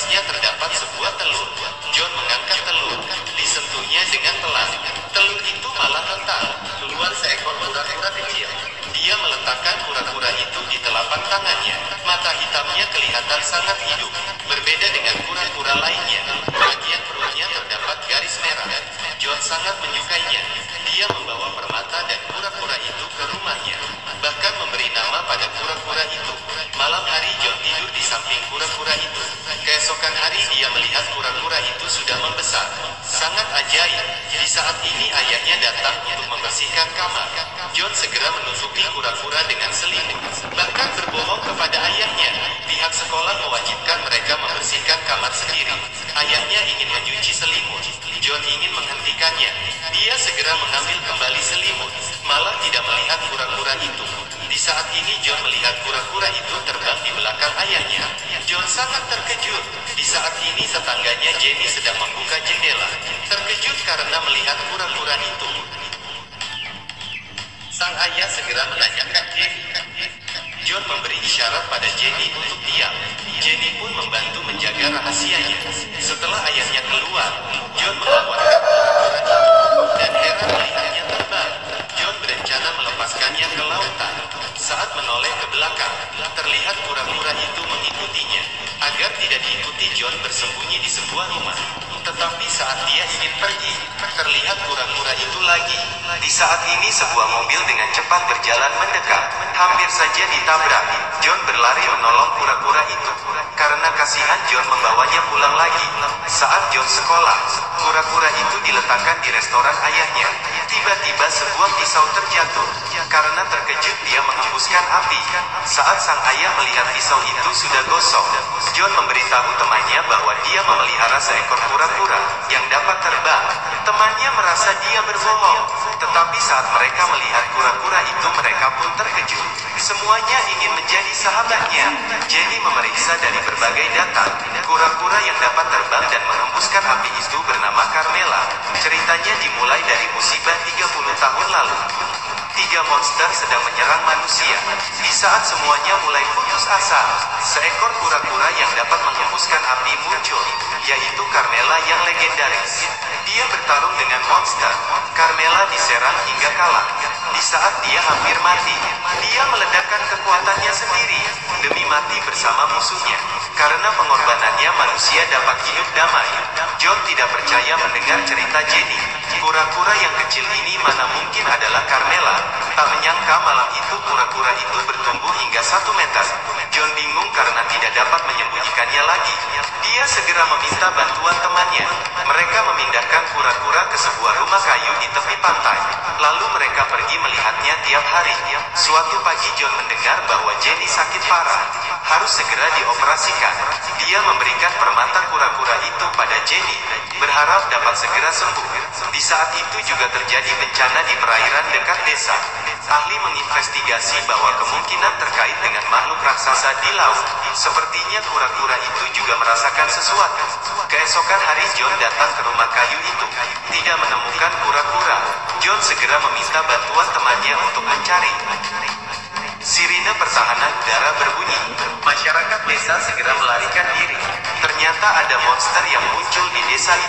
atasnya terdapat sebuah telur. John mengangkat telur, disentuhnya dengan pelan. Telur itu malah retak, keluar seekor kura-kura kecil. Dia meletakkan kura-kura itu di telapak tangannya. Mata hitamnya kelihatan sangat hidup. Berbeda dengan kura-kura lainnya, bagian perutnya terdapat garis merah. John sangat menyukainya. Dia membawa permata dan kura-kura itu ke rumahnya, bahkan memberi nama pada kura-kura itu. Malam hari John tidur di samping kura-kura itu. Keesokan hari dia melihat kura-kura itu sudah membesar. Sangat ajaib. Di saat ini ayahnya datang untuk membersihkan kamar. John segera menutupi kura-kura dengan selimut, bahkan berbohong kepada ayahnya. Pihak sekolah mewajibkan mereka membersihkan kamar sendiri. Ayahnya ingin mencuci selimut. John ingin menghentikannya. Dia segera mengambil kembali selimut, malah tidak melihat kura-kura itu. Di saat ini John melihat kura-kura itu terbang di belakang ayahnya. John sangat terkejut. Di saat ini tetangganya Jenny sedang membuka jendela. Terkejut karena melihat kura-kura itu. Sang ayah segera menanyakan Jenny. John memberi isyarat pada Jenny untuk diam. Jenny pun membantu menjaga rahasianya. Setelah ayahnya keluar, John mengeluarkan kura-kura itu dan heran melihatnya terbang. John berencana melepaskannya ke lautan. Saat menoleh ke belakang, terlihat kura-kura itu mengikutinya. Agar tidak diikuti, John bersembunyi di sebuah rumah. Tetapi saat dia ingin pergi, terlihat kura-kura itu lagi. Di saat ini sebuah mobil dengan cepat berjalan mendekat. Hampir saja ditabrak. John berlari menolong kura-kura itu. Karena kasihan, John membawanya pulang lagi. Saat John sekolah, kura-kura itu diletakkan di restoran ayahnya. Tiba-tiba sebuah pisau terjatuh. Karena terkejut, dia menghembuskan api. Saat sang ayah melihat pisau itu sudah gosong, John memberitahu temannya bahwa dia memelihara seekor kura-kura yang dapat terbang. Temannya merasa dia berbohong, tetapi saat mereka melihat kura-kura itu, mereka pun terkejut. Semuanya ingin menjadi sahabatnya. Jenny memeriksa dari berbagai data. Kura-kura yang dapat terbang dan menghembuskan api itu bernama Carmela. Ceritanya dimulai dari musibah 30 tahun lalu. 3 monster sedang menyerang manusia. Di saat semuanya mulai putus asa, seekor kura-kura yang dapat menghembuskan api muncul, yaitu Carmela yang legendaris. Dia bertarung dengan monster. Carmela diserang hingga kalah. Di saat dia hampir mati, dia meledakkan kekuatannya sendiri demi mati bersama musuhnya. Karena pengorbanannya, manusia dapat hidup damai. John tidak percaya mendengar cerita Jenny. Kura-kura yang kecil ini mana mungkin adalah Carmela. Tak menyangka malam itu kura-kura itu bertumbuh hingga 1 meter. John bingung karena tidak dapat menyembunyikannya lagi. Dia segera meminta bantuan temannya. Mereka memindahkan kura-kura ke sebuah rumah kayu di tepi pantai. Lalu mereka pergi melihatnya tiap hari. Suatu pagi John mendengar bahwa Jenny sakit parah, harus segera dioperasikan. Dia memberikan permata kura-kura itu pada Jenny, berharap dapat segera sembuh. Di saat itu juga terjadi bencana di perairan dekat desa. Ahli menginvestigasi bahwa kemungkinan terkait dengan makhluk raksasa di laut. Sepertinya kura-kura itu juga merasakan sesuatu. Keesokan hari John datang ke rumah kayu itu, tidak menemukan kura-kura. John segera meminta bantuan temannya untuk mencari. Sirine pertahanan udara berbunyi. Masyarakat desa segera melarikan diri. Ternyata ada monster yang muncul di desa itu.